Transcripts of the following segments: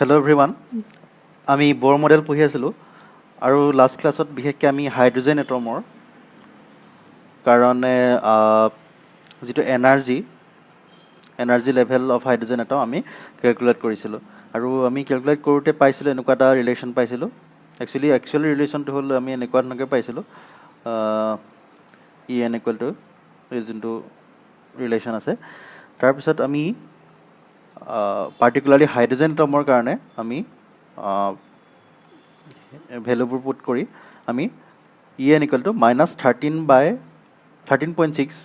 Hello' everyone আমি বৰ model পঢ়ি আছিলোঁ আৰু লাষ্ট ক্লাছত বিশেষকৈ আমি হাইড্ৰজেন এটমৰ কাৰণে যিটো energy level of hydrogen atom আমি কেলকুলেট কৰিছিলোঁ আৰু আমি কেলকুলেট কৰোঁতে পাইছিলোঁ এনেকুৱা এটা ৰিলেশ্যন পাইছিলোঁ একচুৱেলি ৰিলেশ্যনটো হ'ল আমি এনেকুৱা ধৰণকৈ পাইছিলোঁ ই এন ইকুৱেল টু যোনটো ৰিলেশ্যন আছে তাৰপিছত আমি পাৰ্টিকুলাৰলি হাইড্ৰজেন এটমৰ কাৰণে আমি ভেলুবোৰ পুট কৰি আমি E N equal to -13/13.6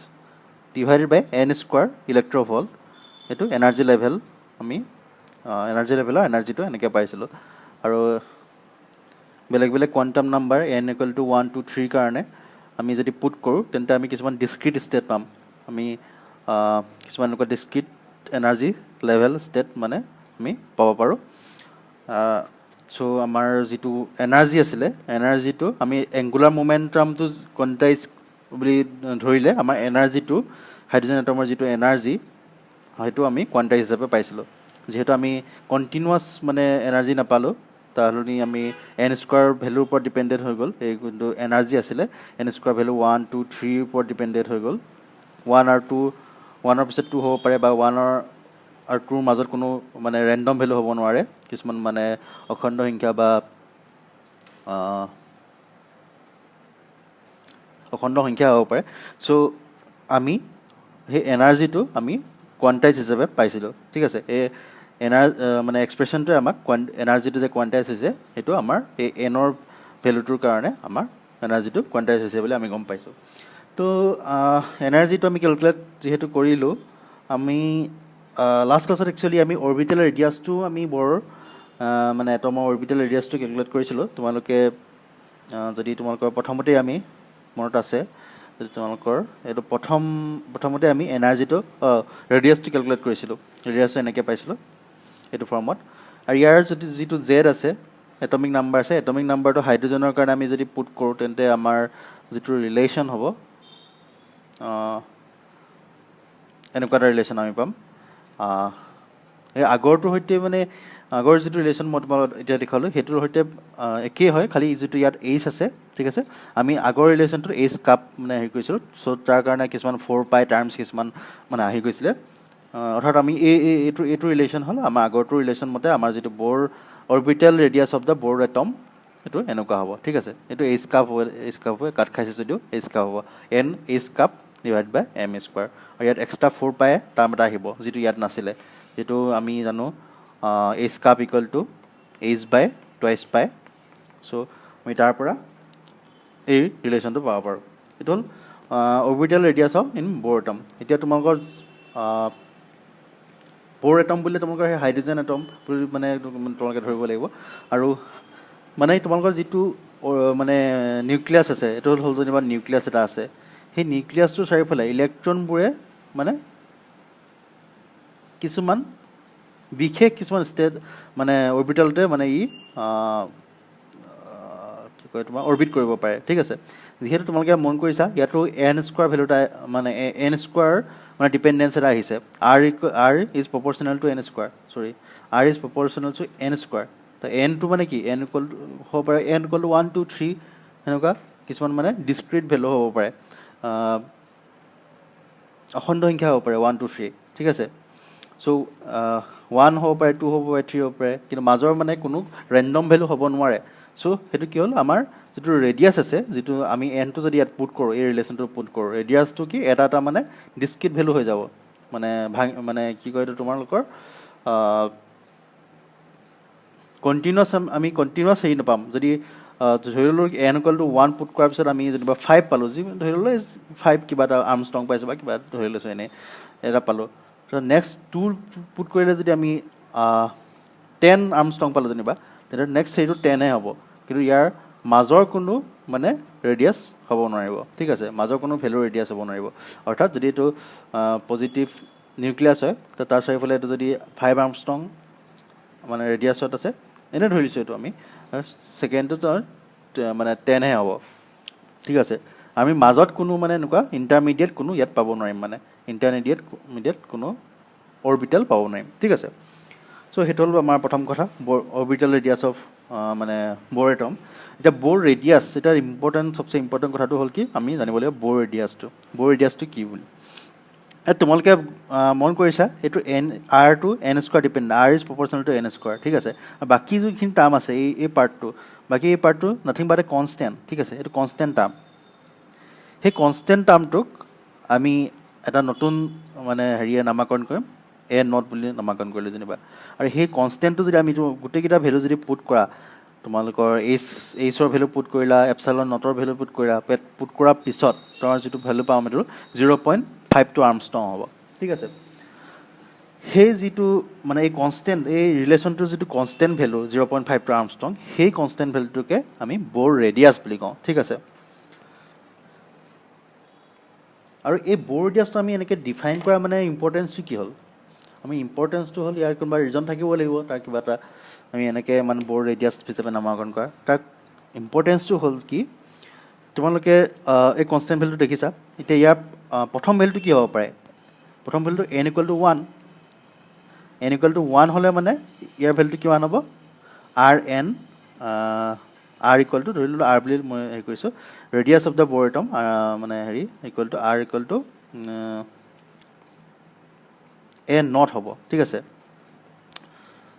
divided by n square electronvolt এইটো এনাৰ্জি লেভেল আমি এনাৰ্জি লেভেলৰ এনাৰ্জিটো এনেকৈ পাইছিলোঁ আৰু বেলেগ বেলেগ quantum number n equal to 1 2 3 কাৰণে আমি যদি পুট কৰোঁ তেন্তে আমি কিছুমান ডিস্ক্ৰিট ষ্টেট পাম আমি কিছুমান এনেকুৱা ডিস্ক্ৰিট এনাৰ্জি লেভেল ষ্টেট মানে আমি পাব পাৰোঁ চ' আমাৰ যিটো এনাৰ্জি আছিলে এনাৰ্জিটো আমি এংগুলাৰ মোমেণ্টামটো কোৱাণ্টাইজ বুলি ধৰিলে আমাৰ এনাৰ্জিটো হাইড্ৰজেন এটমৰ যিটো এনাৰ্জি সেইটো আমি কোৱাণ্টাইজ হিচাপে পাইছিলোঁ যিহেতু আমি কণ্টিনিউৱাছ মানে এনাৰ্জি নাপালোঁ তাহলে আমি এন স্কোৱাৰ ভেলুৰ ওপৰত ডিপেণ্ডেণ্ট হৈ গ'ল এই যোনটো এনাৰ্জি আছিলে এন স্কোৱাৰ ভেলু 1 2 3ৰ ওপৰত ডিপেণ্ডেণ্ট হৈ গ'ল 1 আৰু 2 1ৰ পিছত 2 হ'ব পাৰে বা 1ৰ আৰু 2ৰ মাজত কোনো মানে ৰেণ্ডম ভেলু হ'ব নোৱাৰে কিছুমান মানে অখণ্ড সংখ্যা বা অখণ্ড সংখ্যা হ'ব পাৰে চ' আমি সেই এনাৰ্জিটো আমি কোৱাণ্টাইজ হিচাপে পাইছিলোঁ ঠিক আছে এই মানে এক্সপ্ৰেশ্যনটোৱে আমাক এনাৰ্জিটো যে কোৱাণ্টাইজ হৈছে সেইটো আমাৰ এই এনৰ ভেলুটোৰ কাৰণে আমাৰ এনাৰ্জিটো কোৱাণ্টাইজ হৈছে বুলি আমি গম পাইছোঁ তো এনাৰ্জিটো আমি কেলকুলেট যিহেতু কৰিলোঁ আমি লাষ্ট ক্লাছত একচুৱেলি আমি অৰবিটেল ৰেডিয়াছটো আমি মানে এটমৰ অৰবিটেল ৰেডিয়াছটো কেলকুলেট কৰিছিলোঁ তোমালোকে যদি তোমালোকৰ প্ৰথমতেই আমি মনত আছে যদি তোমালোকৰ এইটো প্ৰথমতে আমি এনাৰ্জিটো ৰেডিয়াছটো কেলকুলেট কৰিছিলোঁ ৰেডিয়াছটো এনেকৈ পাইছিলোঁ এইটো ফৰ্মত আৰু ইয়াৰ যদি যিটো জেড আছে এটমিক নাম্বাৰ আছে এটমিক নাম্বাৰটো হাইড্ৰজেনৰ কাৰণে আমি যদি পুট কৰোঁ তেন্তে আমাৰ যিটো ৰিলেশ্যন হ'ব এনেকুৱা এটা ৰিলেশ্যন আমি পাম এই আগৰটোৰ সৈতে মানে আগৰ যিটো ৰিলেশ্যন মই তোমালোকক এতিয়া দেখালোঁ সেইটোৰ সৈতে একেই হয় খালি যিটো ইয়াত এইচ আছে ঠিক আছে আমি আগৰ ৰিলেশ্যনটোত এইচ কাপ মানে হেৰি কৰিছিলোঁ চ' তাৰ কাৰণে কিছুমান 4π টাৰ্মছ কিছুমান মানে আহি গৈছিলে অৰ্থাৎ আমি এইটো ৰিলেশ্যন হ'ল আমাৰ আগৰটো ৰিলেশ্যন মতে আমাৰ যিটো বৰ অৰবিটেল ৰেডিয়াছ অফ দ্য বৰ এটম এইটো এনেকুৱা হ'ব ঠিক আছে এইটো এইচ কাপ হয় কাট খাইছে যদিও এইচ কাপ হ'ব এন এইচ কাপ ডিভাইড বাই এম স্কোৱাৰ আৰু ইয়াত এক্সট্ৰা 4π টাৰ্ম এটা আহিব যিটো ইয়াত নাছিলে যিটো আমি জানো H cap equals to H by twice pi চ' আমি তাৰ পৰা এই ৰিলেশ্যনটো পাব পাৰোঁ এইটো হ'ল অৰবিটেল ৰেডিয়াছ অফ ইন বৰ এটম এতিয়া তোমালোকৰ বৰ এটম বুলিলে তোমালোকৰ সেই হাইড্ৰজেন এটম বুলি মানে তোমালোকে ধৰিব লাগিব আৰু মানে তোমালোকৰ যিটো মানে নিউক্লিয়াছ আছে এইটো হ'ল যেনিবা নিউক্লিয়াছ এটা আছে সেই নিউক্লিয়াছটোৰ চাৰিওফালে ইলেক্ট্ৰনবোৰে মানে কিছুমান বিশেষ কিছুমান ষ্টেট মানে অৰবিটেলতে মানে ই কি কয় তোমাৰ অৰবিট কৰিব পাৰে ঠিক আছে যিহেতু তোমালোকে মন কৰিছা ইয়াতো এন স্কোৱাৰ ভেলু এটা মানে এন স্কোৱাৰ মানে ডিপেণ্ডেঞ্চ এটা আহিছে R is proportional to N square R is proportional to N square তো এনটো মানে কি এন ইকুৱেল হ'ব পাৰে এন ইকুৱেল টু 1 2 3 সেনেকুৱা কিছুমান মানে ডিছক্ৰিট ভেলু হ'ব পাৰে অখণ্ড সংখ্যা হ'ব পাৰে 1 2 3 ঠিক আছে চ' 1 হ'ব পাৰে 2 হ'ব পাৰে 3 হ'ব পাৰে কিন্তু মাজৰ মানে কোনো ৰেণ্ডম ভেলু হ'ব নোৱাৰে চ' সেইটো কি হ'ল আমাৰ যিটো ৰেডিয়াছ আছে যিটো আমি এনটো যদি ইয়াত পুট কৰোঁ এই ৰিলেশ্যনটো পুট কৰোঁ ৰেডিয়াছটো কি এটা মানে ডিস্ক্ৰিট ভেলু হৈ যাব মানে কি কয় এইটো তোমালোকৰ আমি কণ্টিনিউৱাছ হেৰি নাপাম যদি ধৰি ল'লোঁ এন ইকুৱেল টু 1 পুট কৰাৰ পিছত আমি যেনিবা 5 পালোঁ যি ধৰি ল'লোঁ 5 কিবা এটা আৰ্মষ্ট্ৰং পাইছোঁ বা কিবা ধৰি লৈছোঁ এনেই এটা পালোঁ ত' নেক্সট 2 পুট কৰিলে যদি আমি 10 আৰ্মষ্ট্ৰং পালোঁ যেনিবা তেতিয়া নেক্সট সেইটো 10হে হ'ব কিন্তু ইয়াৰ মাজৰ কোনো মানে ৰেডিয়াছ হ'ব নোৱাৰিব ঠিক আছে মাজৰ কোনো ভেলু ৰেডিয়াছ হ'ব নোৱাৰিব অৰ্থাৎ যদি এইটো পজিটিভ নিউক্লিয়াছ হয় তো তাৰ চাৰিওফালে এইটো যদি 5 আৰ্মষ্ট্ৰং মানে ৰেডিয়াছত আছে এনে ধৰিছোঁ এইটো আমি ছেকেণ্ডটো মানে 10হে হ'ব ঠিক আছে আমি মাজত কোনো মানে এনেকুৱা ইণ্টাৰমিডিয়েট কোনো ইয়াত পাব নোৱাৰিম মানে ইণ্টাৰমিডিয়েট কোনো অৰবিটেল পাব নোৱাৰিম ঠিক আছে চ' সেইটো হ'ল আমাৰ প্ৰথম কথা অৰবিটেল ৰেডিয়াছ অফ মানে বৰ এটম এতিয়া বৰ ৰেডিয়াছ এতিয়া চবচে ইম্পৰ্টেণ্ট কথাটো হ'ল কি আমি জানিব লাগিব বৰ ৰেডিয়াছটো কি বুলি তোমালোকে মন কৰিছা এইটো আৰটো N square depend R is proportional to N square ঠিক আছে বাকী যিখিনি টাৰ্ম আছে এই পাৰ্টটো নাথিং বাট এ কনষ্টেণ্ট ঠিক আছে এইটো কনষ্টেণ্ট টাৰ্ম সেই কনষ্টেণ্ট টাৰ্মটোক আমি এটা নতুন মানে হেৰিয়ে নামাকৰণ কৰিম এ নট বুলি নামাকৰণ কৰিলোঁ যেনিবা আৰু সেই কনষ্টেণ্টটো যদি আমি গোটেইকেইটা ভেলু যদি পুট কৰা তোমালোকৰ এইচৰ ভেলু পুট কৰিলা এপচাইলন নটৰ ভেলু পুট কৰিলা পুট কৰাৰ পিছত তোমাৰ যিটো ভেলু পাম এইটো 0.52 আৰ্মষ্ট্ৰং হ'ব ঠিক আছে সেই যিটো মানে এই কনষ্টেণ্ট এই ৰিলেশ্যনটোৰ যিটো কনষ্টেণ্ট ভেলু 0.52 আৰ্মষ্ট্ৰং সেই কনষ্টেণ্ট ভেলুটোকে আমি বৰ ৰেডিয়াছ বুলি কওঁ ঠিক আছে আৰু এই বৰ ৰেডিয়াছটো আমি এনেকৈ ডিফাইন কৰা মানে ইম্পৰ্টেঞ্চটো কি হ'ল আমি ইম্পৰ্টেঞ্চটো হ'ল ইয়াৰ কোনোবা ৰিজন থাকিব লাগিব তাৰ কিবা এটা আমি এনেকৈ মানে বৰ ৰেডিয়াছ হিচাপে নামাকৰণ কৰা তাৰ ইম্পৰ্টেঞ্চটো হ'ল কি তোমালোকে এই কনষ্টেণ্ট ভেলুটো দেখিছা এতিয়া ইয়াৰ প্ৰথম ভেলুটো কি হ'ব পাৰে প্ৰথম ভেলুটো n ইকুৱেল টু 1 হ'লে মানে ইয়াৰ ভেলুটো কিমান হ'ব আৰ ইকুৱেল টু ধৰি ল'লোঁ আৰ বুলি মই হেৰি কৰিছোঁ ৰেডিয়াছ অফ দ্য বৰ এটম মানে হেৰি equal to R equal to A not হ'ব ঠিক আছে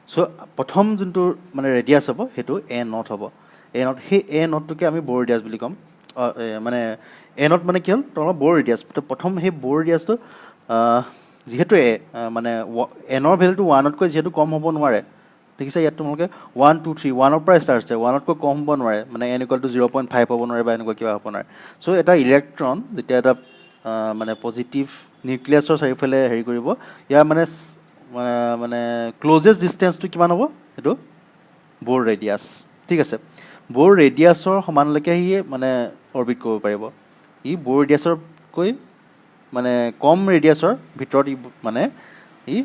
চ' প্ৰথম যোনটো মানে ৰেডিয়াছ হ'ব সেইটো এ নট হ'ব সেই এ নটটোকে আমি বৰ ৰেডিয়াছ বুলি ক'ম মানে এ নট মানে কি হ'ল তোমাৰ বৰ ৰেডিয়াছ প্ৰথম সেই বৰ ৰেডিয়াছটো যিহেতু মানে এনৰ ভেলুটো 1তকৈ যিহেতু কম হ'ব নোৱাৰে দেখিছে ইয়াত তোমালোকে 1 2 3 1ৰ পৰা ষ্টাৰ্ট হৈছে 1তকৈ কম হ'ব নোৱাৰে মানে n ইকুৱেল টু 0.5 হ'ব নোৱাৰে বা এনেকুৱা কিবা হ'ব নোৱাৰে চ' এটা ইলেক্ট্ৰন যেতিয়া এটা মানে পজিটিভ নিউক্লিয়াছৰ চাৰিওফালে হেৰি কৰিব ইয়াৰ মানে ক্ল'জেষ্ট ডিষ্টেঞ্চটো কিমান হ'ব সেইটো বৰ ৰেডিয়াছ ঠিক আছে বৰ ৰেডিয়াছৰ সমানলৈকে সি মানে অৰবিট কৰিব পাৰিব ই বৰ ৰেডিয়াছতকৈ মানে কম ৰেডিয়াছৰ ভিতৰত মানে ই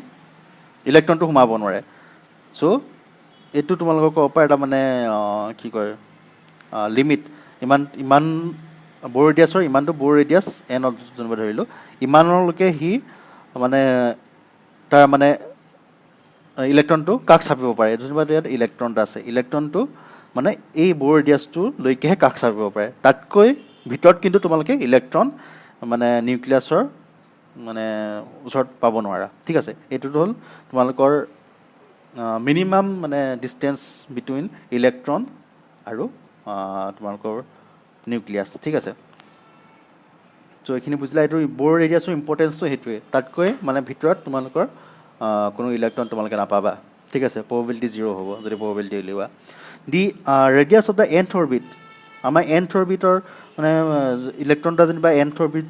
ইলেক্ট্ৰনটো সোমাব নোৱাৰে চ' এইটো তোমালোকৰ ক'ব পৰা এটা মানে কি কয় লিমিট ইমান বৰ ৰেডিয়াছৰ ইমানটো বৰ ৰেডিয়াছ এনত যেনিবা ধৰিলোঁ ইমানলৈকে সি মানে তাৰ মানে ইলেক্ট্ৰনটো কাষ চাপিব পাৰে যেনিবা ইয়াত ইলেক্ট্ৰন এটা আছে ইলেক্ট্ৰনটো মানে এই বৰ ৰেডিয়াছটোলৈকেহে কাষ চাপিব পাৰে তাতকৈ ভিতৰত কিন্তু তোমালোকে ইলেক্ট্ৰন মানে নিউক্লিয়াছৰ মানে ওচৰত পাব নোৱাৰা ঠিক আছে এইটোতো হ'ল তোমালোকৰ মিনিমাম মানে ডিষ্টেঞ্চ বিটুইন ইলেক্ট্ৰন আৰু তোমালোকৰ নিউক্লিয়াছ ঠিক আছে চ' এইখিনি বুজিলা এইটো বৰ ৰেডিয়াছৰ ইম্পৰ্টেঞ্চটো সেইটোৱে তাতকৈ মানে ভিতৰত তোমালোকৰ কোনো ইলেক্ট্ৰন তোমালোকে নাপাবা ঠিক আছে প্ৰবেবিলিটি 0 হ'ব যদি প্ৰবেবিলিটি উলিওৱা the radius of the nth orbit আমাৰ nth অৰবিটৰ মানে ইলেক্ট্ৰন এটা যেনিবা nth অৰবিট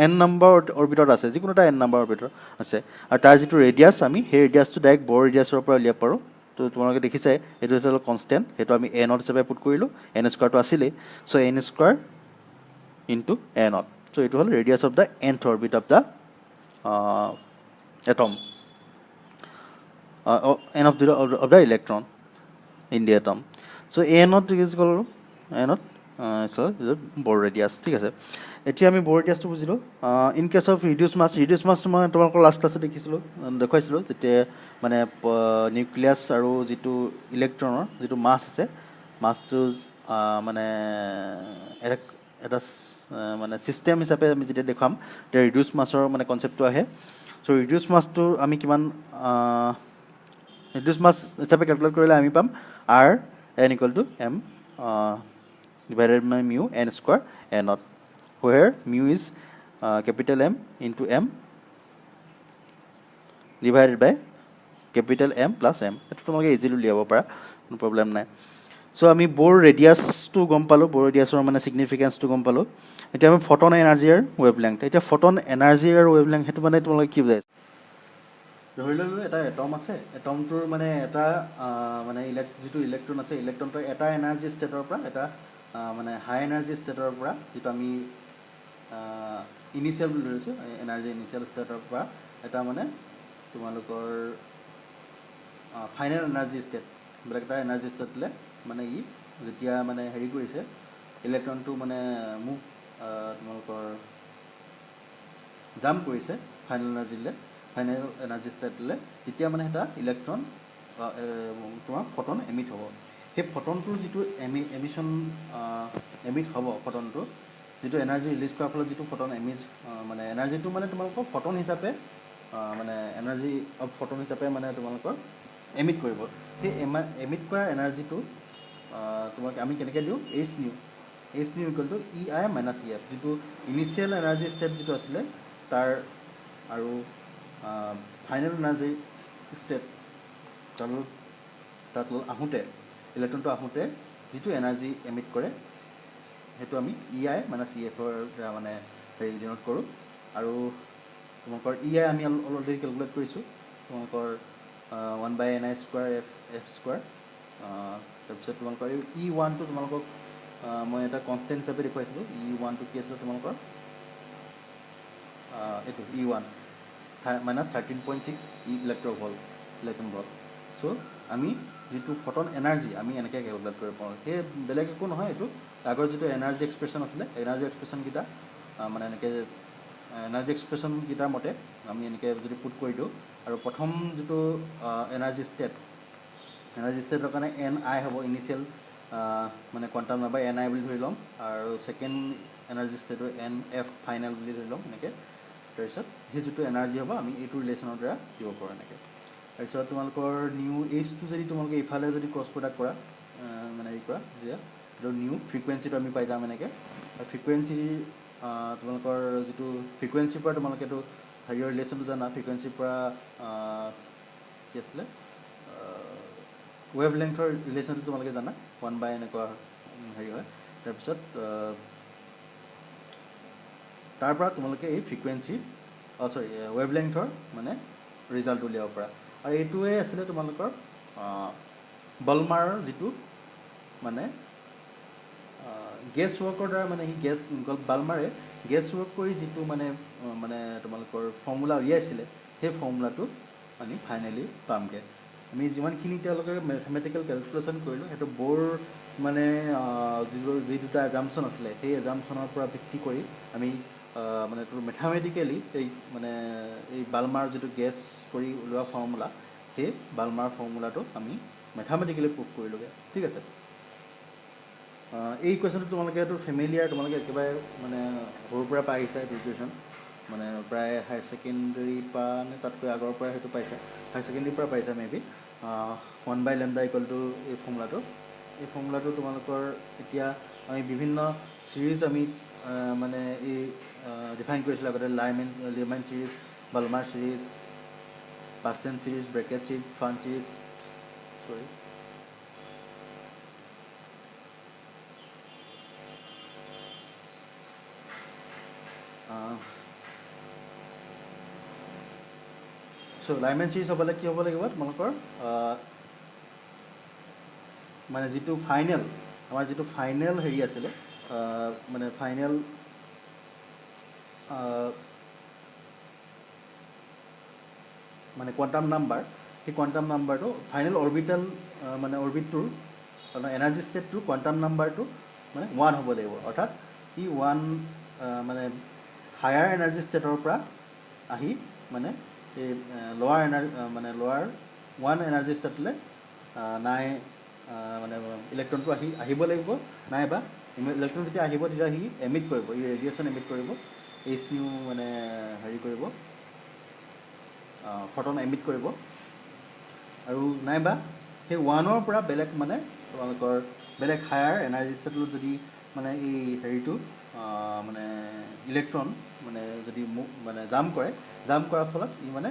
n নম্বৰ অৰবিটত আছে যিকোনো এটা n নম্বৰ অৰবিটত আছে আৰু তাৰ যিটো ৰেডিয়াছ আমি সেই ৰেডিয়াছটো ডাইৰেক্ট বৰ ৰেডিয়াছৰ পৰা উলিয়াব পাৰোঁ তো তোমালোকে দেখিছাই এইটো হৈছে কনষ্টেণ্ট সেইটো আমি n হিচাপে পুট কৰিলোঁ n স্কোৱাৰটো আছিলেই so' n square into a naught so' এইটো হ'ল radius of the nth orbit of the atom n of the electron in the atom so a not is called a not so is a বৰ radius ঠিক আছে এতিয়া আমি বৰ ৰেডিয়াছটো বুজিলোঁ in cash of reduce মাছটো মই তোমালোকৰ লাষ্ট ক্লাছত দেখুৱাইছিলোঁ যেতিয়া মানে নিউক্লিয়াছ আৰু যিটো ইলেক্ট্ৰনৰ যিটো মাছ আছে মাছটো মানে এটা মানে ছিষ্টেম হিচাপে আমি যেতিয়া দেখুৱাম তেতিয়া ৰিডিউচ মাছৰ মানে কনচেপ্টটো আহে চ' ৰিডিউচ মাছটো আমি কিমান ৰিডিউচ মাছ হিচাপে কেলকুলেট কৰিলে আমি পাম R n equal to m divided by mu n square n naught where mu is capital M into m divided by capital M plus m এইটো তোমালোকে ইজিলি উলিয়াব পাৰা কোনো প্ৰব্লেম নাই চ' আমি বৰ ৰেডিয়াছটো গম পালোঁ বৰ ৰেডিয়াছৰ মানে ছিগনিফিকেঞ্চটো গম পালোঁ এতিয়া আমি ফটন এনাৰ্জি আৰু ৱেভ লেংথ এতিয়া ফটন এনাৰ্জি আৰু ৱেভ লেংথ সেইটো মানে তোমালোকে কি বুজাইছে ধৰি ল'লোঁ এটা এটম আছে এটমটোৰ মানে এটা মানে যিটো ইলেক্ট্ৰন আছে ইলেক্ট্ৰনটোৰ এটা এনাৰ্জি ষ্টেটৰ পৰা এটা মানে হাই এনাৰ্জি ষ্টেটৰ পৰা যিটো আমি ইনিচিয়েল বুলি ধৰিছোঁ এনাৰ্জি ইনিচিয়েল ষ্টেটৰ পৰা এটা মানে তোমালোকৰ ফাইনেল এনাৰ্জি ষ্টেট বেলেগ এটা এনাৰ্জি ষ্টেটলে মানে ই যেতিয়া মানে হেৰি কৰিছে ইলেক্ট্ৰনটো মানে তোমালোকৰ জাম্প কৰিছে ফাইনেল এনাৰ্জিলৈ ফাইনেল এনাৰ্জি ষ্টেটলৈ যেতিয়া মানে এটা ইলেক্ট্ৰন তোমাৰ ফটন এমিট হ'ব। সেই ফটনটোৰ যিটো এমিশ্যন এমিট হ'ব, ফটনটো যিটো এনাৰ্জি ৰিলিজ কৰাৰ ফলত যিটো ফটন মানে এনাৰ্জিটো মানে তোমালোকৰ ফটন হিচাপে মানে এনাৰ্জি অফ ফটন হিচাপে মানে তোমালোকৰ এমিট কৰিব। সেই এমিট কৰা এনাৰ্জিটো তোমাক আমি কেনেকৈ দিওঁ, H new equal to EI minus EF, যিটো ইনিচিয়েল এনাৰ্জি ষ্টেট যিটো আছিলে তাৰ আৰু ফাইনেল এনাৰ্জি ষ্টেট তাত আহোঁতে ইলেক্ট্ৰনটো আহোঁতে যিটো এনাৰ্জি এমিট কৰে সেইটো আমি EI মাইনাছ EFৰ দ্বাৰা মানে হেৰি ডিন'ট কৰোঁ। আৰু তোমালোকৰ EI আমি অলৰেডি কেলকুলেট কৰিছোঁ, তোমালোকৰ 1/ni স্কুৱাৰ f স্কুৱাৰ। তাৰপিছত তোমালোকৰ এই E1টো তোমালোকক মই এটা কনষ্টেণ্ট হিচাপে দেখুৱাইছিলোঁ। E1টো কি আছিলে তোমালোকৰ, এইটো E1 মাইনাছ 13.6 ইলেক্ট্ৰন ভল্ট। চ' আমি যিটো ফটন এনাৰ্জি আমি এনেকৈ কেলকুলেট কৰিব পাৰোঁ। সেই বেলেগ একো নহয়, এইটো আগৰ যিটো এনাৰ্জি এক্সপ্ৰেশ্যন আছিলে, এনাৰ্জি এক্সপ্ৰেশ্যনকেইটা মানে এনেকৈ এনাৰ্জি এক্সপ্ৰেশ্যনকেইটাৰ মতে আমি এনেকৈ যদি পুট কৰি দিওঁ, আৰু প্ৰথম যিটো এনাৰ্জি ষ্টেটৰ কাৰণে NI হ'ব, ইনিচিয়েল মানে কোৱাণ্টাম নাম্বাৰ NI বুলি ধৰি ল'ম, আৰু ছেকেণ্ড এনাৰ্জি ষ্টেটৰ NF ফাইনেল বুলি ধৰি ল'ম এনেকৈ। তাৰপিছত সেই যিটো এনাৰ্জি হ'ব আমি এইটো ৰিলেশ্যনৰ দ্বাৰা দিব পাৰোঁ এনেকৈ। তাৰপিছত তোমালোকৰ নিউ এইচটো যদি তোমালোকে ইফালে যদি ক্ৰছ প্ৰডাক্ট কৰা মানে হেৰি কৰা, তেতিয়া এইটো নিউ ফ্ৰিকুৱেঞ্চিটো আমি পাই যাম এনেকৈ। আৰু ফ্ৰিকুৱেঞ্চি তোমালোকৰ যিটো ফ্ৰিকুৱেঞ্চিৰ পৰা তোমালোকে এইটো হেৰিয়ৰ ৰিলেশ্যনটো জানা, ফ্ৰিকুৱেঞ্চিৰ পৰা কি আছিলে ৱেভ লেংথৰ ৰিলেশ্যনটো তোমালোকে জানা, 1/n এনেকুৱা হেৰি হয়। তাৰপিছত তাৰ পৰা তোমালোকে এই ফ্ৰিকুৱেঞ্চি ৱেভ লেংথৰ মানে ৰিজাল্ট উলিয়াব পাৰা। আৰু এইটোৱে আছিলে তোমালোকৰ বলমাৰৰ যিটো মানে গেছ ৱৰ্কৰ দ্বাৰা মানে বালমাৰে গেছ ৱৰ্ক কৰি যিটো মানে তোমালোকৰ ফৰ্মুলা উলিয়াইছিলে, সেই ফৰ্মুলাটো আমি ফাইনেলি পামগৈ। আমি যিমানখিনি তেওঁলোকে মেথমেটিকেল কেলকুলেশ্যন কৰিলোঁ, সেইটো বৰ মানে যি দুটা এজাম্পশ্যন আছিলে, সেই এজাম্পশ্যনৰ পৰা ভিত্তি কৰি আমি মানে তোৰ মেথামেটিকেলি এই বালমাৰ যিটো গেছ কৰি ওলোৱা ফৰ্মুলা, সেই বালমাৰ ফৰ্মুলাটো আমি মেথামেটিকেলি প্ৰুভ কৰিলোঁগৈ। ঠিক আছে, এই কুৱেশ্যনটো তোমালোকেতো ফেমিলিয়াৰ, তোমালোকে একেবাৰে মানে সৰুৰ পৰা পাই আহিছা এইটো ইকুৱেশ্যন, মানে প্ৰায় হায়াৰ ছেকেণ্ডেৰীৰ পৰা নে তাতকৈ আগৰ পৰা সেইটো পাইছা, হায়াৰ ছেকেণ্ডেৰীৰ পৰা পাইছা মেবি। 1/λ ইকুৱেল টু এই ফৰ্মুলাটো তোমালোকৰ এতিয়া আমি বিভিন্ন ছিৰিজ আমি মানে এই ডিফাইন কৰিছিলোঁ আগতে, লিহমান ছিৰিজ, বালমাৰ ছিৰিজ, পাৰ্চেণ্ট series, Brackett series, Pfund series, Lyman series হ'বলৈ কি হ'ব লাগিব তোমালোকৰ মানে যিটো আমাৰ যিটো ফাইনেল হেৰি আছিলে, মানে ফাইনেল মানে কোৱাণ্টাম নাম্বাৰ, সেই কোৱাণ্টাম নাম্বাৰটো ফাইনেল অৰবিটেল মানে অৰবিটটোৰ এনাৰ্জি ষ্টেটটোৰ কোৱাণ্টাম নাম্বাৰটো মানে 1 হ'ব লাগিব। অৰ্থাৎ ই 1 মানে হায়াৰ এনাৰ্জি ষ্টেটৰ পৰা আহি মানে এই লৱাৰ 1 এনাৰ্জি ষ্টেটলৈ মানে ইলেক্ট্ৰনটো আহিব লাগিব, নাইবা ইলেক্ট্ৰন যেতিয়া আহিব তেতিয়া সি এমিট কৰিব, ই ৰেডিয়েশ্যন এমিট কৰিব, এইচ নিউ মানে হেৰি কৰিব, ফটন এমিট কৰিব। আৰু নাইবা সেই 1ৰ পৰা বেলেগ মানে তোমালোকৰ বেলেগ হায়াৰ এনাৰ্জি ষ্টেটত যদি মানে এই হেৰিটো মানে ইলেক্ট্ৰন মানে যদি মানে জাম্প কৰাৰ ফলত ই মানে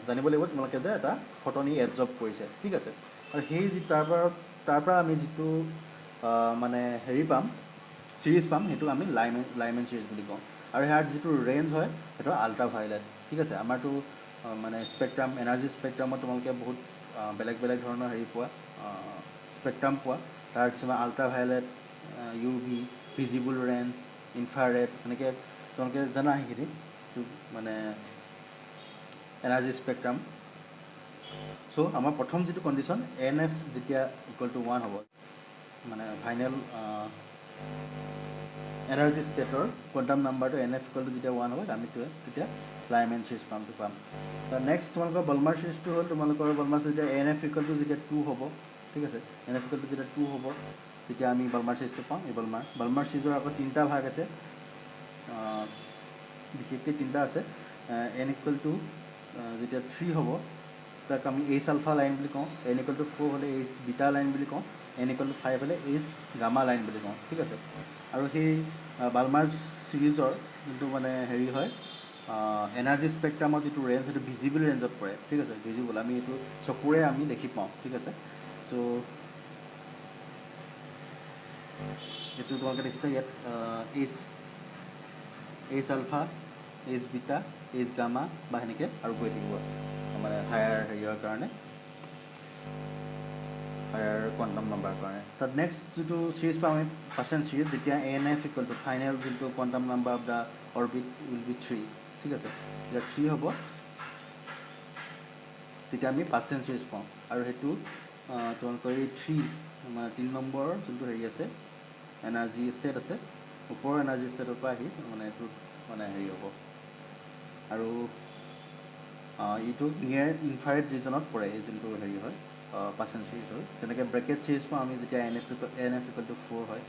জানিব লাগিব তোমালোকে যে এটা ফটন ই এবজৰ্ব কৰিছে। ঠিক আছে, আৰু সেই তাৰ পৰা আমি যিটো মানে হেৰি পাম, ছিৰিজ পাম, সেইটো আমি লাইমেন ছিৰিজ বুলি কওঁ। আৰু ইয়াৰ যিটো ৰেঞ্জ হয় সেইটো আল্ট্ৰা ভায়লেট। ঠিক আছে, আমাৰতো মানে স্পেক্ট্ৰাম, এনাৰ্জি স্পেক্ট্ৰামত তোমালোকে বহুত বেলেগ বেলেগ ধৰণৰ হেৰি পোৱা, স্পেক্ট্ৰাম পোৱা। তাৰ কিছুমান ultra violet, UV, visible range, infrared, এনেকৈ তোমালোকে জানা সেইখিনি মানে এনাৰ্জি স্পেক্ট্ৰাম। চ' আমাৰ প্ৰথম যিটো কণ্ডিশ্যন NF যেতিয়া ইকুৱেল টু 1 হ'ব, মানে ফাইনেল এনাৰ্জি ষ্টেটৰ কোৱাণ্টাম নাম্বাৰটো এন এফ ইকুৱেল টু যেতিয়া 1 হ'ব আমি তেতিয়া লাইমেন চিৰিজ পাম নেক্সট তোমালোকৰ বলমাৰ চিৰিজটো হ'ল তোমালোকৰ বলমাৰ চিৰিজ যেতিয়া এন এফ ইকুৱেল টু যেতিয়া 2 হ'ব ঠিক আছে এন এফ ইকুৱেল টু যেতিয়া 2 হ'ব তেতিয়া আমি বলমাৰ চিৰিজটো পাম এই বলমাৰ চিৰিজৰ আকৌ তিনিটা ভাগ আছে বিশেষকৈ তিনিটা আছে এন ইকুৱেল টু যেতিয়া 3 হ'ব তাক আমি এইচ আলফা লাইন বুলি কওঁ এন ইকুৱেল টু 4 হ'লে এইচ বিটা লাইন বুলি কওঁ এন ইকুৱেল টু 5 হ'লে এইচ গামা লাইন বুলি কওঁ ঠিক আছে আৰু সেই বালমাৰ চিৰিজৰ যোনটো মানে হেৰি হয় এনাৰ্জি স্পেক্ট্ৰামৰ যিটো ৰেঞ্জ সেইটো ভিজিবল ৰেঞ্জত পৰে ঠিক আছে ভিজিবল আমি এইটো চকুৰে আমি দেখি পাওঁ ঠিক আছে চ' এইটো তোমালোকে দেখিছা ইয়াত H alpha H beta H gamma বা সেনেকৈ আৰু গৈ থাকিব মানে হায়াৰ হেৰিয়ৰ কাৰণে হায়াৰ কোৱাণ্টাম নাম্বাৰৰ কাৰণে তাত নেক্সট যিটো চিৰিজ পাওঁ আমি পাৰ্চেণ্ট চিৰিজ যেতিয়া N F equal to final যোনটো quantum number of the orbit will be 3 ঠিক আছে যেতিয়া 3 হ'ব তেতিয়া আমি পাৰ্চেণ্ট চিৰিজ পাওঁ আৰু সেইটো তোমালোকৰ এই 3 নম্বৰৰ যোনটো হেৰি আছে এনাৰ্জি ষ্টেট আছে ওপৰৰ এনাৰ্জি ষ্টেটৰ পৰা আহি মানে এইটোত মানে হেৰি হ'ব আৰু এইটো নিয়াৰ ইনফ্ৰাৰেড ৰিজনত পৰে এই যোনটো হেৰি হয় পাৰ্চেণ্ট চিৰিজ হয় তেনেকৈ ব্ৰেকেট চিৰিজ পাওঁ আমি যেতিয়া এন এফ ইকুৱেল টু 4 হয়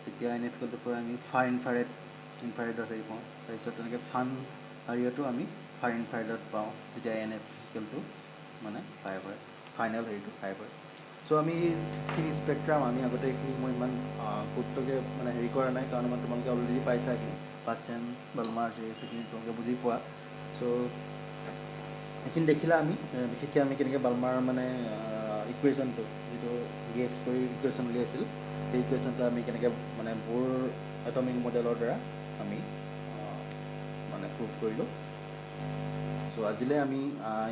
তেতিয়া এন এফ ইকুৱেল টু 4 আমি ফাৰ ইনফ্ৰাৰেডৰ হেৰি পাওঁ তাৰপিছত তেনেকৈ ফান হেৰিয়তো আমি ফাৰ ইনফ্ৰাৰেডত পাওঁ যেতিয়া এন এফ ইকুৱেল টু মানে 5 হয় ফাইনেল হেৰিটো 5 হয় চ' আমি যিখিনি স্পেক্ট্ৰাম আমি আগতে এইখিনি মই ইমান গুৰুত্বকৈ মানে হেৰি কৰা নাই কাৰণ মই তোমালোকে অলৰেডি পাইছা এইখিনি পাৰ্চেণ্ট বলমাৰ চিৰিজ সেইখিনি তোমালোকে বুজি পোৱা চ' সেইখিনি দেখিলা আমি বিশেষকৈ আমি কেনেকৈ বালমাৰ মানে ইকুৱেশ্যনটো যিটো গেছ কৰি ইকুৱেশ্যন উলিয়াইছিল সেই ইকুৱেশ্যনটো আমি কেনেকৈ মানে বোৰ এটমিক মডেলৰ দ্বাৰা আমি মানে প্ৰুভ কৰিলোঁ চ' আজিলৈ আমি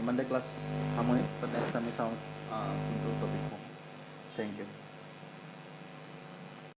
ইমানতে ক্লাছ সামৰিম নেক্সট আমি চাওঁ কোনটো টপিক পঢ়োঁ থেংক ইউ